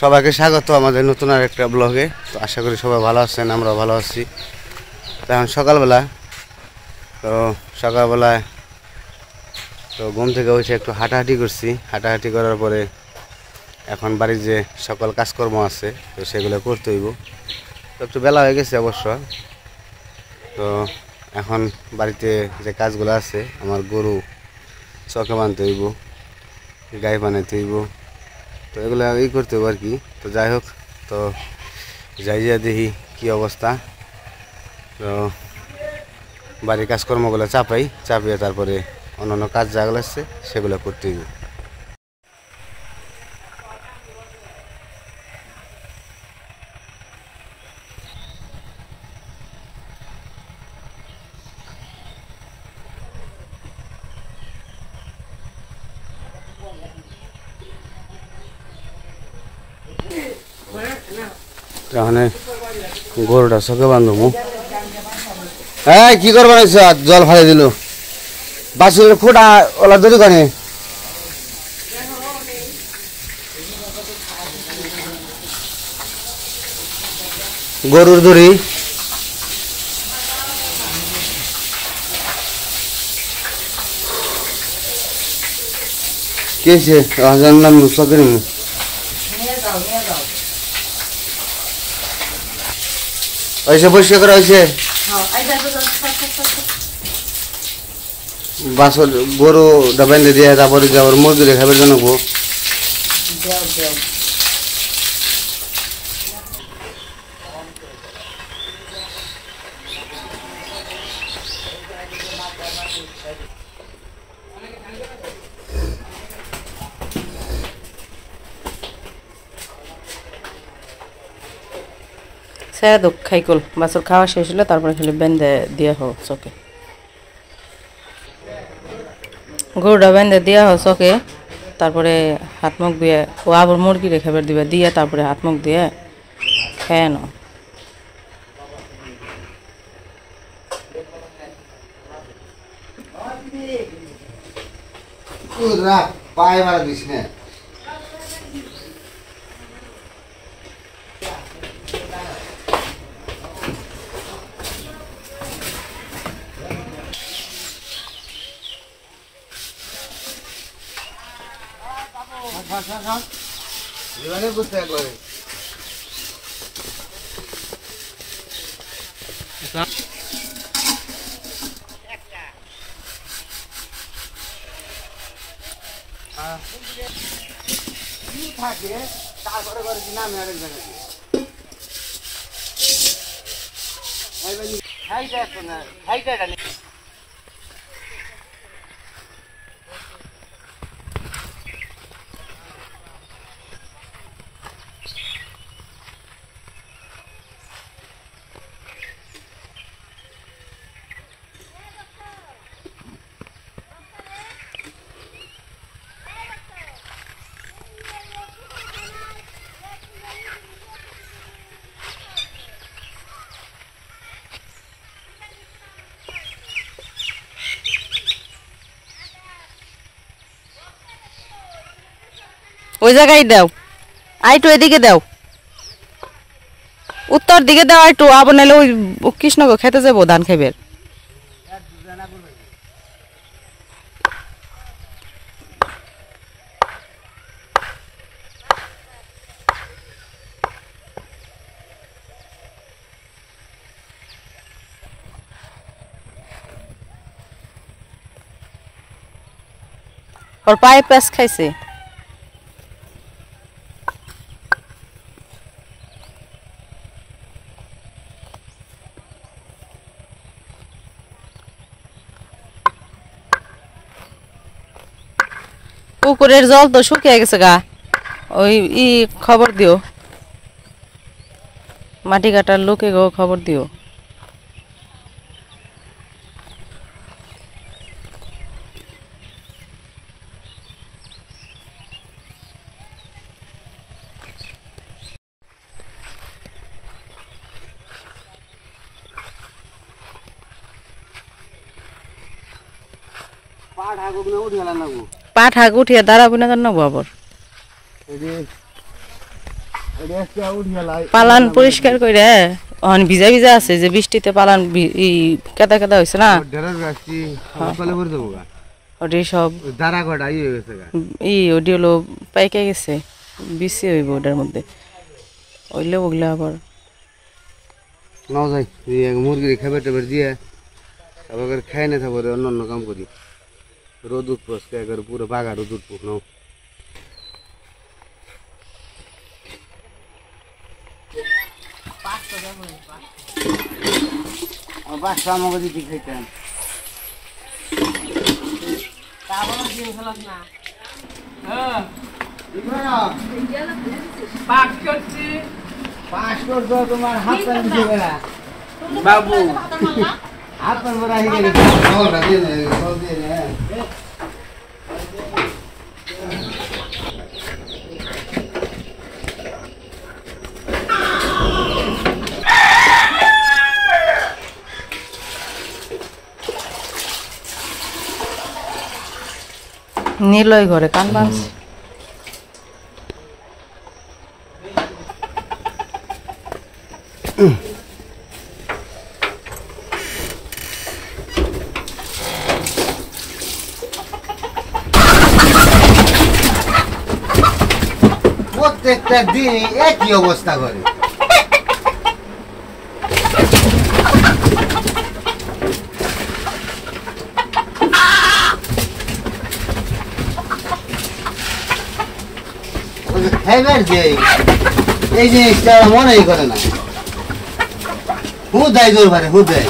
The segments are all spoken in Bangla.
সবাইকে স্বাগত আমাদের নতুন আর একটা ব্লগে। তো আশা করি সবাই ভালো আছেন, আমরাও ভালো আছি। তো এখন সকালবেলা, তো সকালবেলায় তো ঘুম থেকে উঠে একটু হাঁটাহাঁটি করছি। হাঁটাহাঁটি করার পরে এখন বাড়ির যে সকল কাজকর্ম আছে তো সেগুলো করতে হইব। তো একটু বেলা হয়ে গেছে অবশ্য। তো এখন বাড়িতে যে কাজগুলো আছে, আমার গরু চকে বানতে হইব, গাই বানাইতে হইব, তো এগুলো করতে হইব আর কি। তো যাই হোক, তো যাই যা দেখি কী অবস্থা। তো বাড়ির কাজকর্মগুলো চাপিয়ে তারপরে অন্যান্য কাজ যেগুলো আছে সেগুলো করতে হইব। তাহলে গরুটা চোখে বান্ধবো। হ্যাঁ, কি করবো জল ফালাই দিল বাসুর ফুটা ওলা দড়ি কানে গরুর দড়ি কেছে জানলাম চোখে নিমু। হয়েছে পরিষ্কার করা হয়েছে। বাসর গরু ডাবেন্দে দিয়ে তারপরে যাবার মুরগি খাবার জন্য স্যার দুঃখ খাইকুল বাছুর খাওয়া শেষ হলে তারপরে খালি বেঁধে দিয়ে হোক চোখে, গরুটা বেঁধে দেওয়া হোক চোখে। তারপরে হাত মুখ দিয়ে ও আবার মুরগি খাবার দিবে, দিয়ে তারপরে হাত মুখ দিয়ে খেয়ে নাও। পায়ে মারা দিস না। জীবনে বুঝতে একবারে থাকে তারপরে করে কি নামে আরেক জায়গায় খাইটা এখন খাইটা ওই জায়গায় দাও, আইটু এদিকে দাও, উত্তর দিকে দাও আইটু, আবার নাহলে ওই কৃষ্ণকে খেতে যাবো ধান খাইবে। ওর পায়ে প্যাস খাইছে। পুকুরের জল তো শুকিয়ে গেছে গা, ওই খবর দিও, মাটি কাটার লোকে গো খবর দিও। পাট হাগ উঠিয়ে দাঁড়াবো না কেন আবার পালান পরিষ্কার করে অন ভিজা ভিজা আছে যে বৃষ্টিতে পালান কেদা কেদা হয়েছে না ওটি সব ওটি হলো পাইকে গেছে বিসি হইব ওটার মধ্যে ওইলে ওগুলো আবার নাও যাই মুরগি খাবার টাবার দিয়ে আবার খাই না থাকবো অন্য অন্য কাম করি রোদ উঠবো পুরো বাগা রোদ উঠবো নাও বাচ্চা আমাকে দিতে খাইতাম তোমার হাত বাবু হাত নিলয় ঘরে কান বাঁধছে প্রত্যেকটা দিন একই অবস্থা করে খাইবার যে এই জিনিসটা মনেই করে না হুদাই জোর পারে হুদাই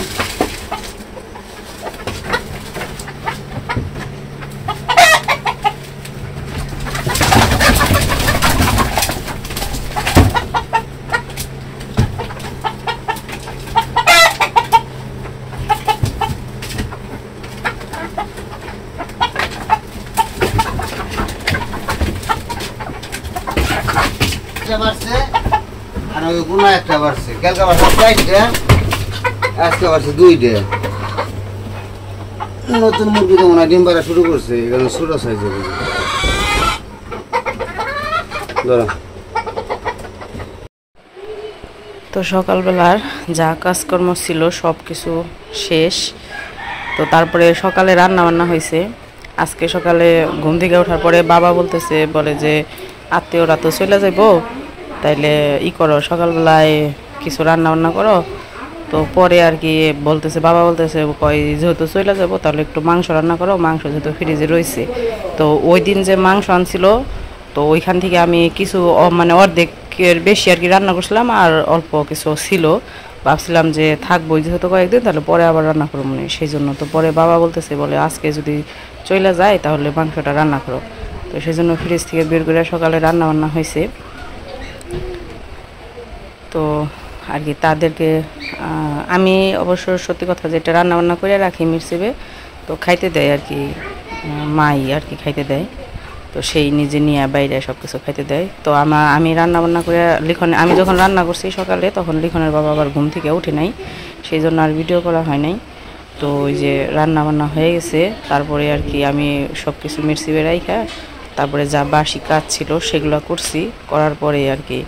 আর ওই গুণা একটা বাড়ছে কালকে বাড়ছে 4টা আজকে বাড়ছে 2টা নতুন মুরগি তো মনে হয় ডিম পাড়া শুরু করছে এখানে ছোট সাইজের ধরো তো সকালবেলার যা কাজকর্ম ছিল সব কিছু শেষ তো তারপরে সকালে রান্না বান্না হয়েছে আজকে সকালে ঘুম থেকে ওঠার পরে বাবা বলতেছে বলে যে আত্মীয়রা তো চলে যাইবো তাইলে করো সকালবেলায় কিছু রান্না বান্না করো তো পরে আর কি বলতেছে বাবা বলতেছে কই যেহেতু চলে যাবো তাহলে একটু মাংস রান্না করো মাংস যেহেতু ফ্রিজে রয়েছে তো ওই দিন যে মাংস আনছিল তো ওইখান থেকে আমি কিছু মানে অর্ধেকের বেশি আর কি রান্না করছিলাম আর অল্প কিছু ছিল ভাবছিলাম যে থাকবো যেহেতু কয়েকদিন তাহলে পরে আবার রান্না করবো না সেই জন্য তো পরে বাবা বলতেছে বলে আজকে যদি চলে যায় তাহলে মাংসটা রান্না করো তো সেই জন্য ফ্রিজ থেকে বের করে সকালে রান্না বান্না হয়েছে তো আর কি তাদেরকে আমি অবশ্য সত্যি কথা যেটা রান্না বান্না করে রাখি মির্সিবে তো খাইতে দেয় আর কি মাই আর কি খাইতে দেয় তো সেই নিজে নিয়ে বাইরে সব কিছু খাইতে দেয় তো আমি রান্না বান্না করে আমি যখন রান্না করছি সকালে তখন লিখনের বাবা আবার ঘুম থেকে উঠে নাই সেই জন্য আর ভিডিও করা হয় নাই তো ওই যে রান্না বান্না হয়ে গেছে তারপরে আর কি আমি সব কিছু মির্সিবে রাইখা তারপরে যা বাসি কাজ ছিল সেগুলো করছি করার পরে আর কি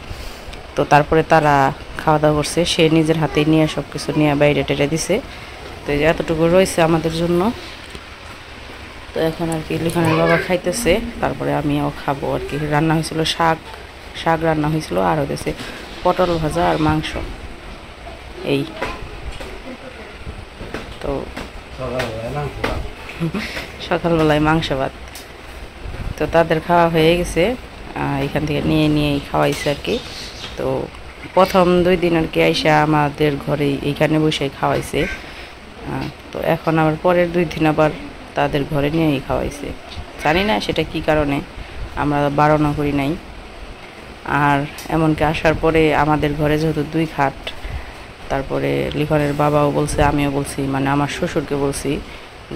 তো তারপরে তারা খাওয়া দাওয়া করছে সে নিজের হাতে নিয়ে সব কিছু নিয়ে বাইরে টেরে দিছে তো এই যে এতটুকু রয়েছে আমাদের জন্য তো এখন আর কি লিখনের বাবা খাইতেছে তারপরে আমিও খাবো আর কি রান্না হয়েছিল শাক রান্না হয়েছিল আর হয়েছে পটল ভাজা আর মাংস এই তো সকালবেলায় মাংস ভাত তো তাদের খাওয়া হয়ে গেছে এখান থেকে নিয়ে খাওয়াইছে আর কি তো প্রথম 2 দিন আর কি আইসা আমাদের ঘরে এইখানে বসে খাওয়াইছে তো এখন আবার পরের 2 দিন আবার তাদের ঘরে নিয়েই খাওয়াইছে জানি না সেটা কি কারণে আমরা বারণও করি নাই আর এমনকি আসার পরে আমাদের ঘরে যেহেতু 2 খাট তারপরে লিখনের বাবাও বলছে আমিও বলছি মানে আমার শ্বশুরকে বলছি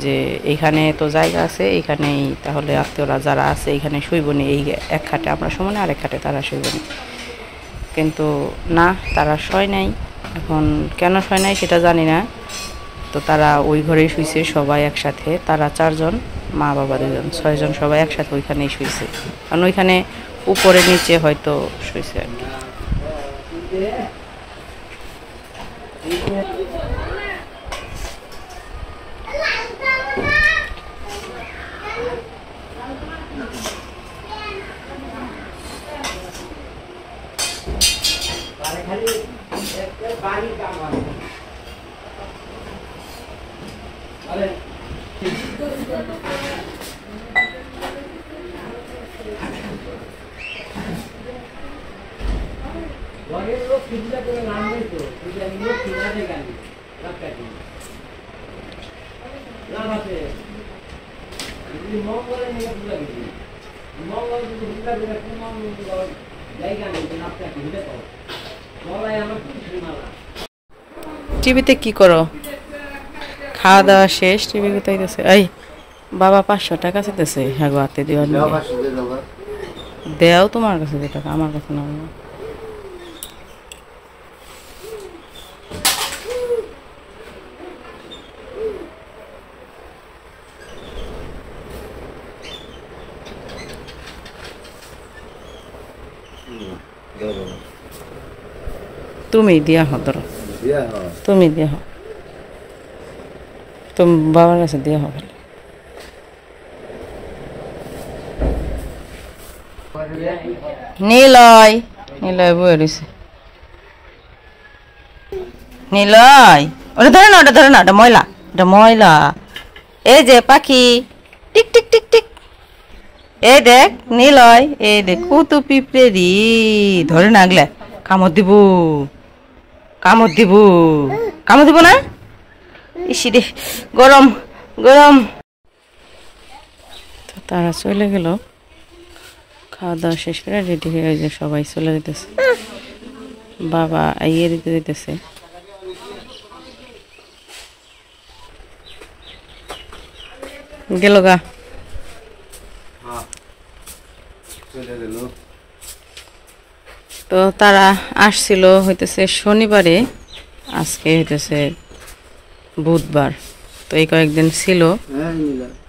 যে এইখানে তো জায়গা আছে এইখানেই তাহলে আত্মীয়রা যারা আছে এইখানে শুইবনি এই এক খাটে আমরা সমানে আরেক খাটে তারা শুইবনি কিন্তু না তারা শয় নাই এখন কেন শয় নাই সেটা জানি না তো তারা ওই ঘরেই শুইছে সবাই একসাথে তারা 4 জন মা বাবা 2 জন 6 জন সবাই একসাথে ওইখানেই শুইছে কারণ ওইখানে উপরে নিচে হয়তো শুইছে আর কি টিভিতে কি করো? খাওয়া দাওয়া শেষ, টিভি কোথাইতেছে? এই বাবা 500 টাকা চাইতেছে, হ্যাঁ গো হাতে দিও। দেও তোমার কাছে যে টাকা, আমার কাছে না। তুমি দিয়া হো, ধরো তুমি দিয়া হো, তুমি বাবার কাছে দিয়া হো। নীলয় নীলয় বয়ে রয়েছে। নীলয় ওটা ধরে না, ওটা ধরে না, ওটা ময়লা, ওটা ময়লা। এই যে পাখি, টিক টিক টিক টিক। এই দেখ নীলয়, এই দেখ কত পিঁপড়ে রি, ধরে না আগলে কামড় দিব, কামড় দিব, কামড় দিব না। ইসি রে গরম গরম। তো তারা চলে গেল, খাওয়া দাওয়া শেষ করে রেডি হয়ে যে সবাই চলে যেতেছে। বাবা আইয়ে দিতে দিতেছে। গেল গা। তো তারা আসছিল হইতেছে শনিবারে, আজকে হইতেছে বুধবার। তো এই কয়েকদিন ছিল,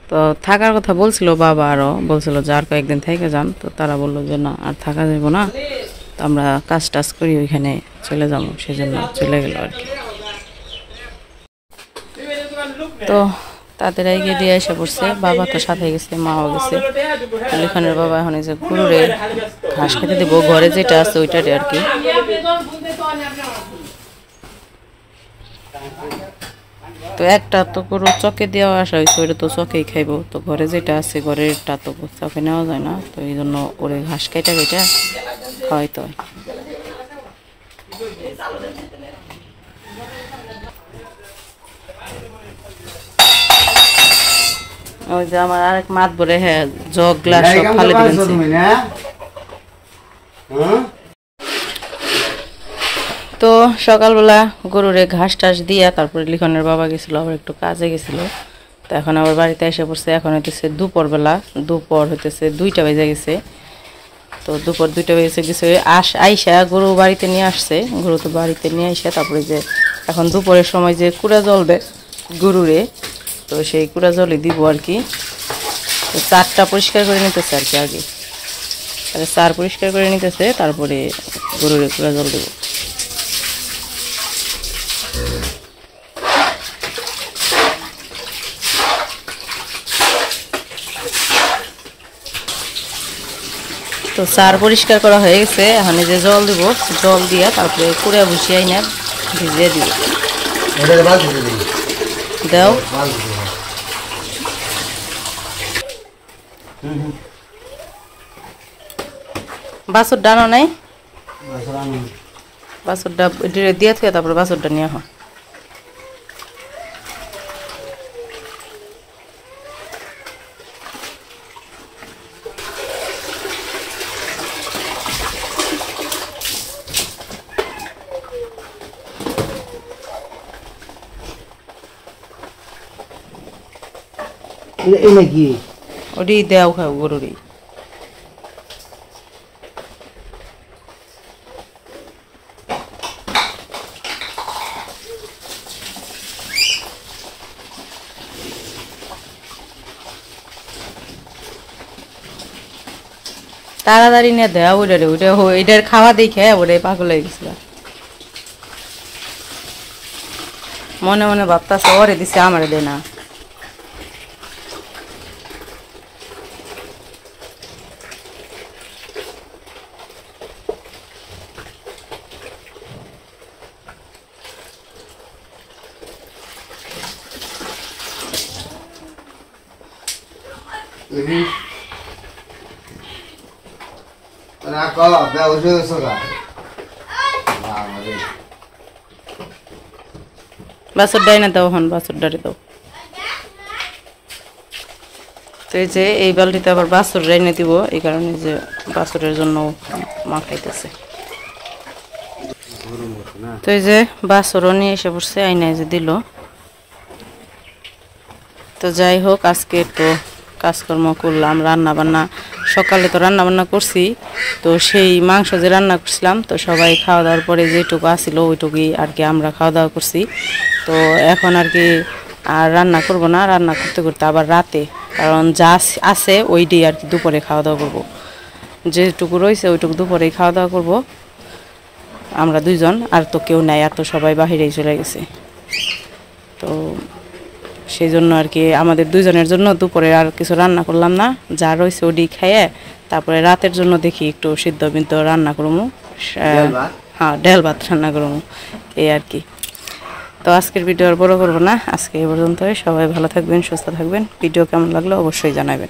তো থাকার কথা বলছিল বাবা, আরও বলছিল যে আর কয়েকদিন থেকে যান। তো তারা বললো যে না আর থাকা যাবো না, তো আমরা কাজ টাজ করি ওইখানে চলে যাবো, সেজন্য চলে গেল আর কি। তো তাদের আগে দিয়ে এসে পড়ছে, বাবা তো সাথে গেছে, মাও গেছে। লিখনের বাবা এখন এই যে গরুরে ঘাস খেতে দেবো, ঘরে যেটা আছে ওইটারে আর কি। তো একটা তো গরু চকে দেওয়া আসা হয়েছে, ওইটা তো চকেই খাইবো। তো ঘরে যেটা আছে ঘরেরটা তো চকে নেওয়া যায় না, তো এই জন্য ওরে ঘাস কেটে কেটে খাওয়াইতে হয়। ওই যে আমার আরেক মাত ভরে, হ্যাঁ জগ গ্লাস সব ফালে দিবেন। তো সকালবেলা গরুরে ঘাস টাস দিয়া তারপরে লিখনের বাবা গেছিল, আবার একটু কাজে গেছিল। তো এখন আবার বাড়িতে এসে পড়ছে। এখন হইতেছে দুপুরবেলা, দুপুর হইতেছে 2টা বেজে গেছে। তো দুপুর 2টা বেজে গেছে, আইসা গরু বাড়িতে নিয়ে আসছে। গরু তো বাড়িতে নিয়ে আইসা তারপরে যে এখন দুপুরের সময় যে কুড়া জ্বলবে গরুরে, তো সেই কুড়া জলই দিব আর কি। তো চারটা পরিষ্কার করে নিতেছে আর কি আগে, তাহলে চার পরিষ্কার করে নিতেছে, তারপরে গরুরে কুড়া জল দেবো। তো চার পরিষ্কার করা হয়ে গেছে, এখন যে জল দিব, জল দিয়া তারপরে কুড়া বসিয়ে না ভিজিয়ে দিব। দাও বাছুর ডানো নাই, বাছুরটা দিয়ে থাকে, তারপরে বাছুরটা নিয়ে হয়। নাকি ওটি দেও খাও গরুরি। তাড়াতাড়ি নিয়ে দেওয়া ওইটারে, ওইটা এটার খাওয়া দেখে ওরে পাগল হয়ে গেছিল। মনে মনে ভাবতাছে ওরে দিছে আমারে দেয় না। বাছুর ডাই না দাও, হন বাছুর ডারে দাও। তো এই যে এই বালতিতে আবার বাছুর রাইনে দিব, এই কারণে যে বাছুরের জন্য মা খাইতেছে। তো এই যে বাছুরও নিয়ে এসে পড়ছে, আইনায় যে দিল। তো যাই হোক, আজকে তো কাজকর্ম করলাম, রান্না বান্না সকালে তো রান্না বান্না করছি। তো সেই মাংস যে রান্না করছিলাম, তো সবাই খাওয়া দাওয়ার পরে যেটুকু আসিল ওইটুকুই আর কি আমরা খাওয়া দাওয়া করছি। তো এখন আর কি আর রান্না করব না, রান্না করতে করতে আবার রাতে, কারণ যা আছে ওইটাই আর কি দুপুরে খাওয়া দাওয়া করবো। যেটুকু রয়েছে ওইটুকু দুপুরেই খাওয়া দাওয়া করব আমরা দুইজন, আর তো কেউ নাই, আর তো সবাই বাহিরেই চলে গেছে। তো সেই জন্য আর কি আমাদের দুইজনের জন্য দুপুরে আর কিছু রান্না করলাম না, যা রয়েছে ওটি খাইয়ে তারপরে রাতের জন্য দেখি একটু সিদ্ধ বিদ্ধ রান্না করবো। হ্যাঁ, ডাল ভাত রান্না করবো, এই আর কি। তো আজকের ভিডিও আর বড় করবো না, আজকে এই পর্যন্তই। সবাই ভালো থাকবেন, সুস্থ থাকবেন। ভিডিও কেমন লাগলো অবশ্যই জানাবেন।